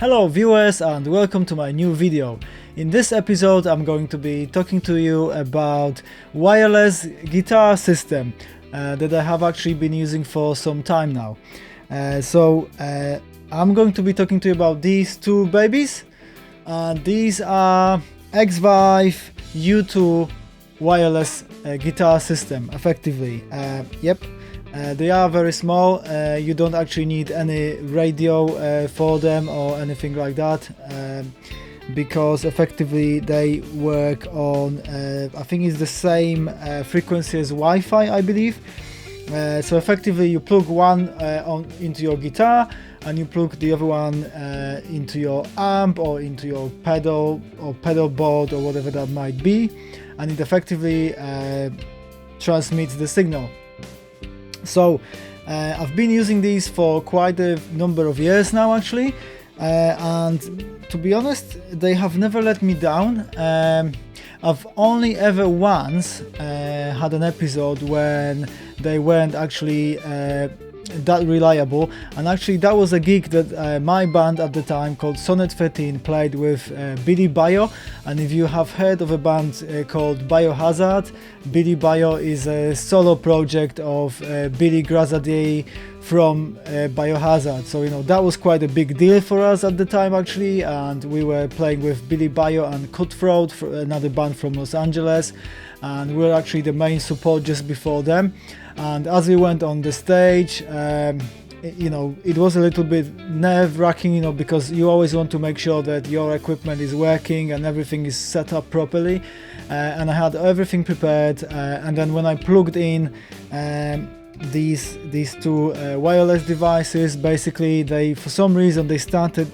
Hello viewers and welcome to my new video. In this episode I'm going to be talking to you about wireless guitar system that I have actually been using for some time now. I'm going to be talking to you about these two babies. These are XVIVE U2 wireless guitar system effectively. They are very small. You don't actually need any radio for them or anything like that, because effectively they work on I think it's the same frequency as Wi-Fi, I believe. So effectively you plug one into your guitar and you plug the other one into your amp or into your pedal or pedal board or whatever that might be, and it effectively transmits the signal. So I've been using these for quite a number of years now actually, and to be honest they have never let me down. I've only ever once had an episode when they weren't actually that reliable, and actually that was a gig that my band at the time called Sonnet 13 played with Billy Bio. And if you have heard of a band called Biohazard, Billy Bio is a solo project of Billy Grazadier from Biohazard. So you know that was quite a big deal for us at the time actually, and we were playing with Billy Bio and Cutthroat, another band from Los Angeles, and we were actually the main support just before them. And as we went on the stage, you know, it was a little bit nerve-wracking, you know, because you always want to make sure that your equipment is working and everything is set up properly. And I had everything prepared, and then when I plugged in these two wireless devices, basically they, for some reason, they started,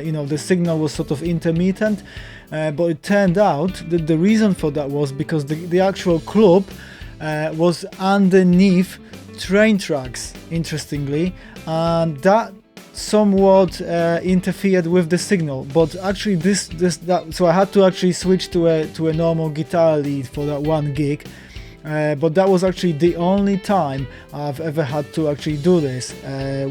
you know, the signal was sort of intermittent, but it turned out that the reason for that was because the actual club was underneath train tracks, interestingly, and that somewhat interfered with the signal. But actually so I had to actually switch to a normal guitar lead for that one gig, but that was actually the only time I've ever had to actually do this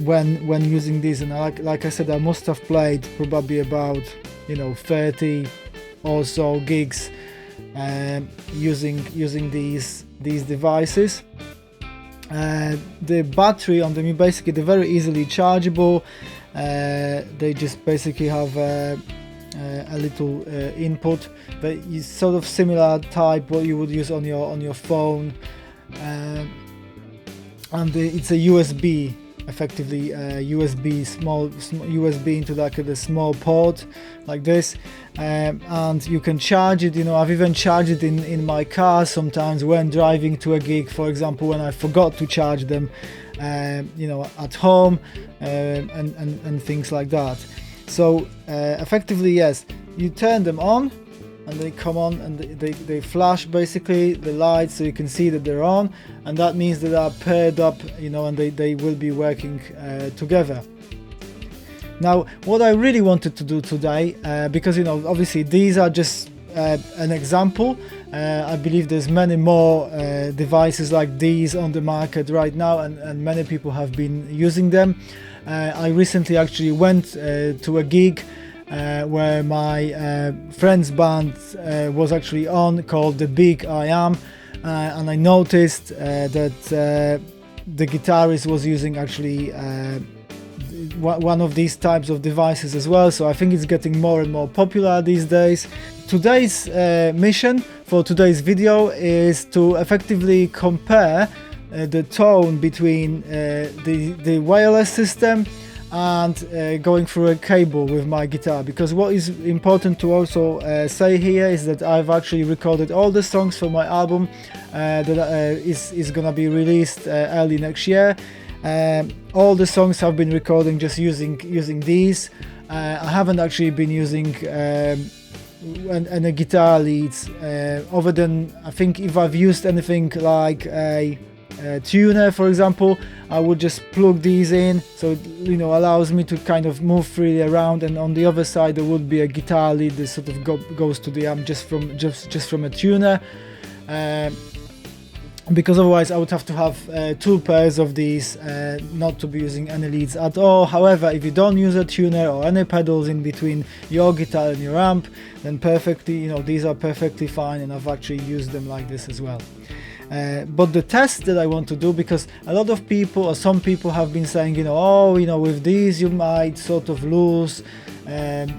when using these. And like I said, I must have played probably about, you know, 30 or so gigs using these devices. The battery on them, basically they're very easily chargeable. They just basically have a little input that is sort of similar type what you would use on your phone, and it's a USB, effectively USB, small USB into like a small port like this, and you can charge it. You know, I've even charged it in my car sometimes when driving to a gig, for example, when I forgot to charge them, you know, at home, and things like that. So effectively, yes, you turn them on and they come on and they flash basically the lights, so you can see that they're on, and that means that they're paired up, you know, and they will be working together. Now what I really wanted to do today, because, you know, obviously these are just an example, I believe there's many more devices like these on the market right now, and many people have been using them. I recently actually went to a gig where my friend's band was actually on, called The Big I Am, and I noticed that the guitarist was using actually one of these types of devices as well. So I think it's getting more and more popular these days. Today's mission for today's video is to effectively compare the tone between the wireless system and going through a cable with my guitar, because what is important to also say here is that I've actually recorded all the songs for my album that is gonna be released early next year. All the songs have been recording just using these. I haven't actually been using any guitar leads other than, I think, if I've used anything like a tuner, for example, I would just plug these in, so it, you know, allows me to kind of move freely around, and on the other side there would be a guitar lead that sort of goes to the amp just from a tuner. because otherwise I would have to have two pairs of these, not to be using any leads at all. However, if you don't use a tuner or any pedals in between your guitar and your amp, then perfectly, you know, these are perfectly fine, and I've actually used them like this as well. But the test that I want to do, because a lot of people, or some people, have been saying, you know, oh, you know, with these you might sort of lose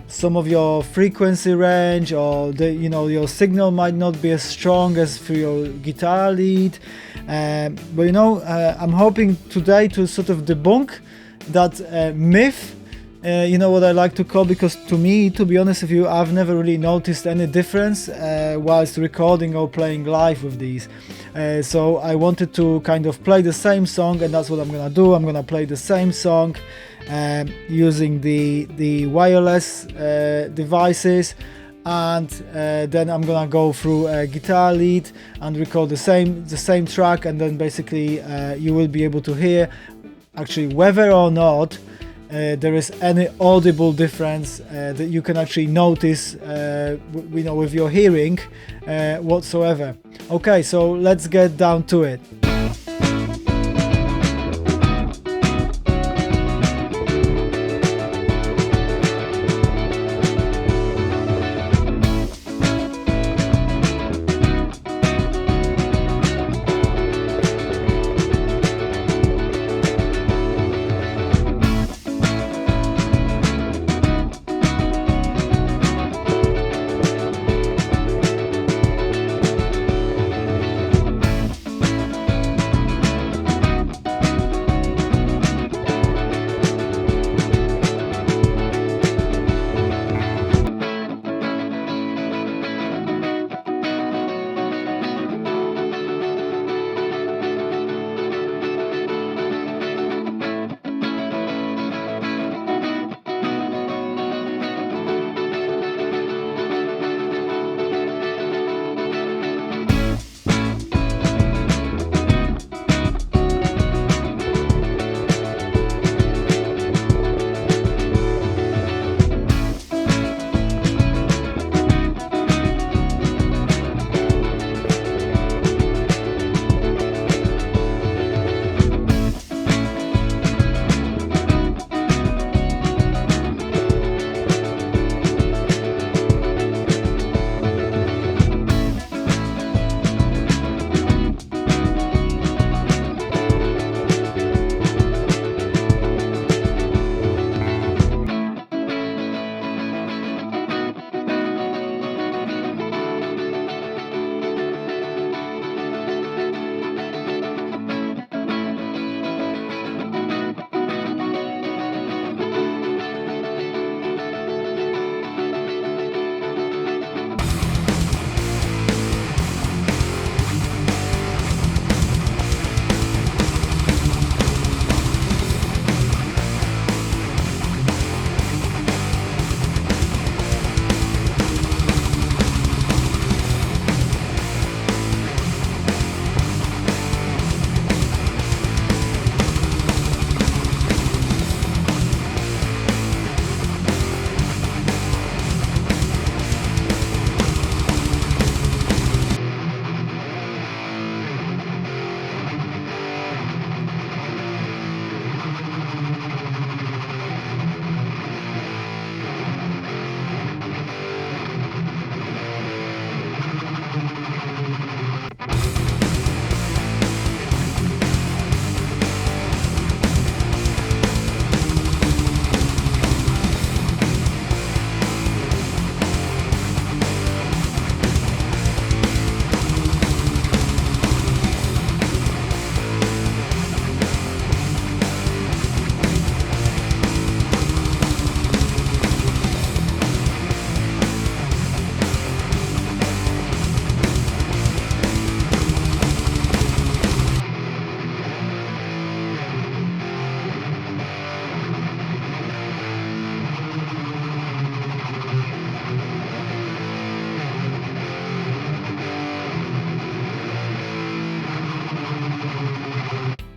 some of your frequency range, or the, you know, your signal might not be as strong as for your guitar lead. But you know, I'm hoping today to sort of debunk that myth. You know what I like to call, because to me, to be honest with you, I've never really noticed any difference whilst recording or playing live with these. So I wanted to kind of play the same song, and that's what I'm gonna do. I'm gonna play the same song using the wireless devices, and then I'm gonna go through a guitar lead and record the same track, and then basically you will be able to hear actually whether or not there is any audible difference that you can actually notice, you know, with your hearing whatsoever. Okay, so let's get down to it.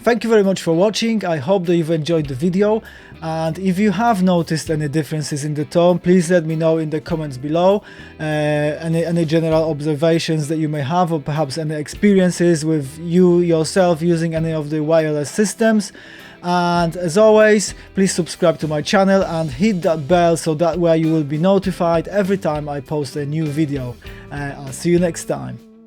thank you very much for watching. I hope that you've enjoyed the video, and if you have noticed any differences in the tone, please let me know in the comments below. Any general observations that you may have, or perhaps any experiences with you yourself using any of the wireless systems. And as always, please subscribe to my channel and hit that bell so that way you will be notified every time I post a new video. I'll see you next time.